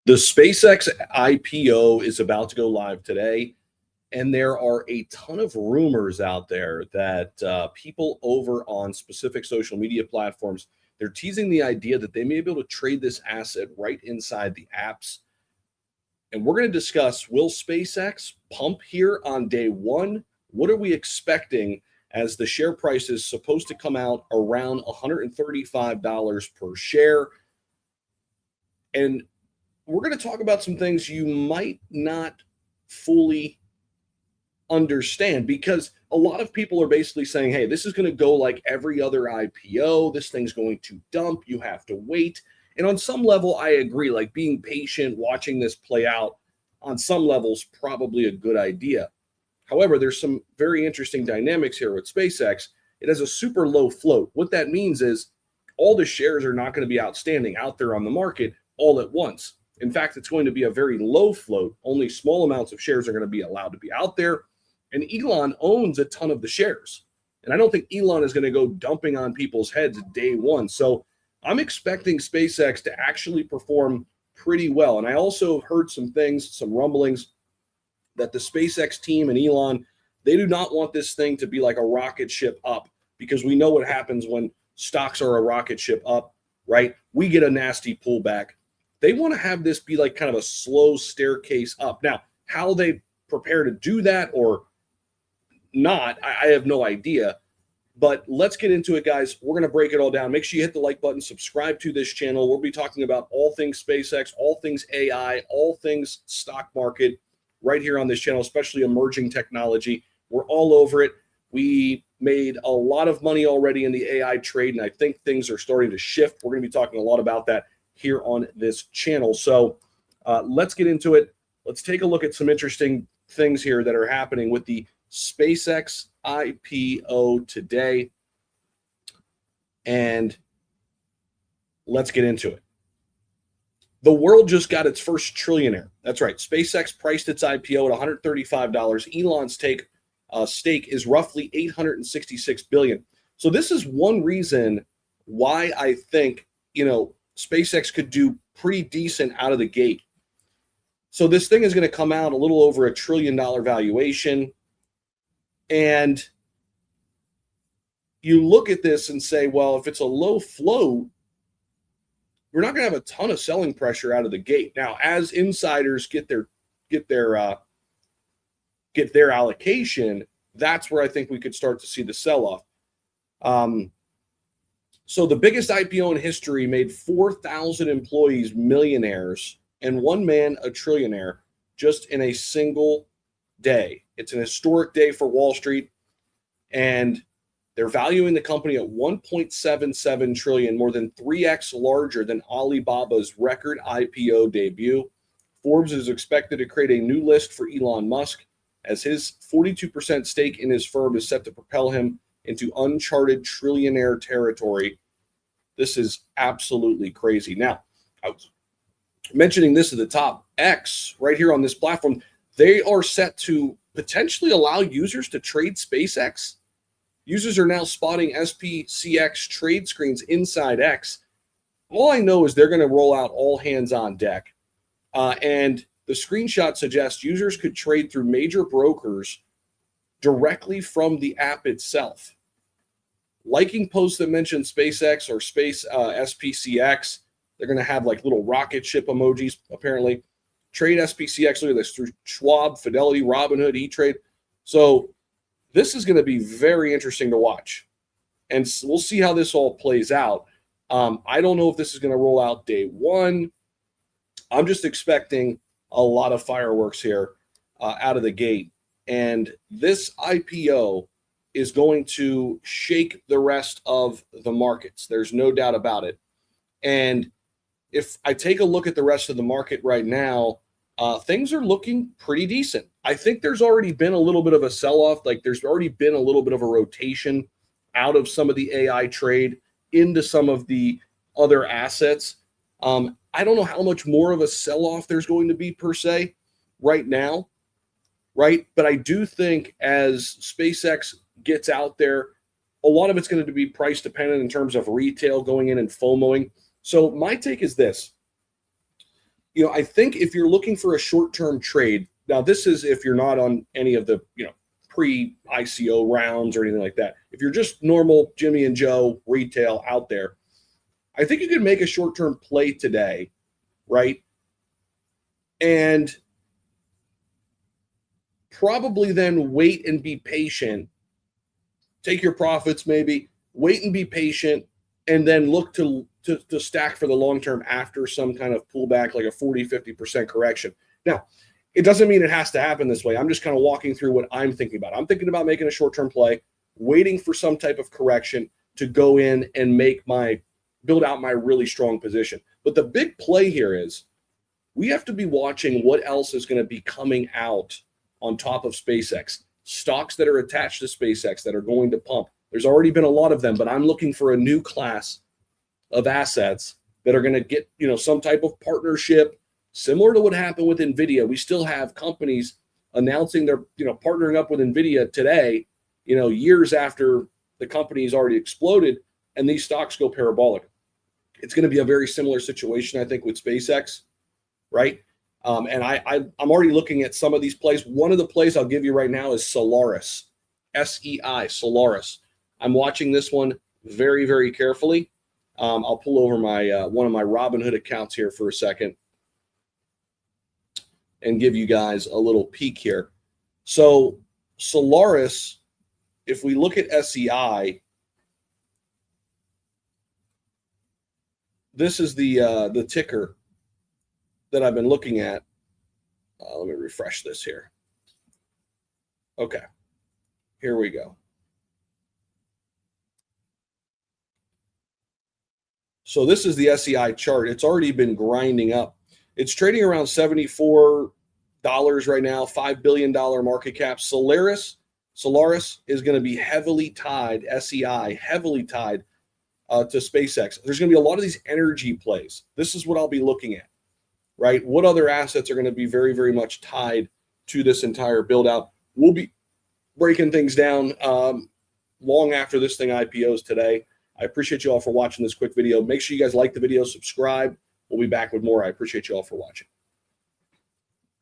The SpaceX IPO is about to go live today, and there are a ton of rumors out there that people over on specific social media platforms, they're teasing the idea that they may be able to trade this asset right inside the apps. And we're going to discuss, will SpaceX pump here on day one? What are we expecting as the share price is supposed to come out around $135 per share? And we're going to talk about some things you might not fully understand, because a lot of people are basically saying, hey, this is going to go like every other IPO. This thing's going to dump. You have to wait. And on some level, I agree, like being patient, watching this play out on some levels, probably a good idea. However, there's some very interesting dynamics here with SpaceX. It has a super low float. What that means is all the shares are not going to be outstanding out there on the market all at once. In fact, it's going to be a very low float. Only small amounts of shares are going to be allowed to be out there. And Elon owns a ton of the shares. And I don't think Elon is going to go dumping on people's heads day one. So I'm expecting SpaceX to actually perform pretty well. And I also heard some things, some rumblings, that the SpaceX team and Elon, they do not want this thing to be like a rocket ship up, because we know what happens when stocks are a rocket ship up, right? We get a nasty pullback. They want to have this be like kind of a slow staircase up. Now, how they prepare to do that or not, I have no idea. But let's get into it, guys. We're going to break it all down. Make sure you hit the like button, subscribe to this channel. We'll be talking about all things SpaceX, all things AI, all things stock market right here on this channel, especially emerging technology. We're all over it. We made a lot of money already in the AI trade, and I think things are starting to shift. We're going to be talking a lot about that here on this channel. So let's get into it. Let's take a look at some interesting things here that are happening with the SpaceX IPO today. And let's get into it. The world just got its first trillionaire. That's right. SpaceX priced its IPO at $135. Elon's stake is roughly $866 billion. So this is one reason why I think, SpaceX could do pretty decent out of the gate. So this thing is going to come out a little over $1 trillion valuation. And you look at this and say, well, if it's a low float, we're not going to have a ton of selling pressure out of the gate. Now, as insiders get their allocation, that's where I think we could start to see the sell-off. So the biggest IPO in history made 4,000 employees millionaires and one man a trillionaire just in a single day. It's an historic day for Wall Street, and they're valuing the company at 1.77 trillion, more than 3x larger than Alibaba's record IPO debut. Forbes is expected to create a new list for Elon Musk, as his 42% stake in his firm is set to propel him into uncharted trillionaire territory. This is absolutely crazy. Now, I was mentioning this at the top. X, right here on this platform, they are set to potentially allow users to trade SpaceX. Users are now spotting SPCX trade screens inside X. All I know is they're going to roll out all hands on deck. And the screenshot suggests users could trade through major brokers directly from the app itself. Liking posts that mention SpaceX or SPCX, they're going to have like little rocket ship emojis, apparently. Trade SPCX, look at this, through Schwab, Fidelity, Robinhood, E-Trade. So this is going to be very interesting to watch. And we'll see how this all plays out. I don't know if this is going to roll out day one. I'm just expecting a lot of fireworks here out of the gate. And this IPO is going to shake the rest of the markets. There's no doubt about it. And if I take a look at the rest of the market right now, things are looking pretty decent. I think there's already been a little bit of a sell-off. Like there's already been a little bit of a rotation out of some of the AI trade into some of the other assets. I don't know how much more of a sell-off there's going to be per se right now, right? But I do think as SpaceX gets out there, a lot of it's going to be price dependent in terms of retail going in and FOMOing. So my take is this. I think if you're looking for a short-term trade, now this is if you're not on any of the, pre-ICO rounds or anything like that. If you're just normal Jimmy and Joe retail out there, I think you could make a short-term play today, right? And probably then wait and be patient. Take your profits, maybe wait and be patient, and then look to stack for the long term after some kind of pullback, like a 40-50% correction. Now, it doesn't mean it has to happen this way. I'm just kind of walking through what I'm thinking about. I'm thinking about making a short-term play, waiting for some type of correction to go in and build out my really strong position. But the big play here is we have to be watching what else is going to be coming out on top of SpaceX. Stocks that are attached to SpaceX that are going to pump. There's already been a lot of them, but I'm looking for a new class of assets that are going to get, some type of partnership. Similar to what happened with NVIDIA, we still have companies announcing they're, partnering up with NVIDIA today, years after the company's already exploded, and these stocks go parabolic. It's going to be a very similar situation, I think, with SpaceX, right? And I'm already looking at some of these plays. One of the plays I'll give you right now is Solaris, SEI, Solaris. I'm watching this one very, very carefully. I'll pull over my one of my Robinhood accounts here for a second and give you guys a little peek here. So Solaris, if we look at SEI, this is the ticker that I've been looking at. Let me refresh this here. Okay, here we go. So this is the SEI chart. It's already been grinding up. It's trading around $74 right now, $5 billion market cap. Solaris is going to be heavily tied, SEI, heavily tied to SpaceX. There's going to be a lot of these energy plays. This is what I'll be looking at, right? What other assets are going to be very, very much tied to this entire build out? We'll be breaking things down long after this thing IPOs today. I appreciate you all for watching this quick video. Make sure you guys like the video, subscribe. We'll be back with more. I appreciate you all for watching.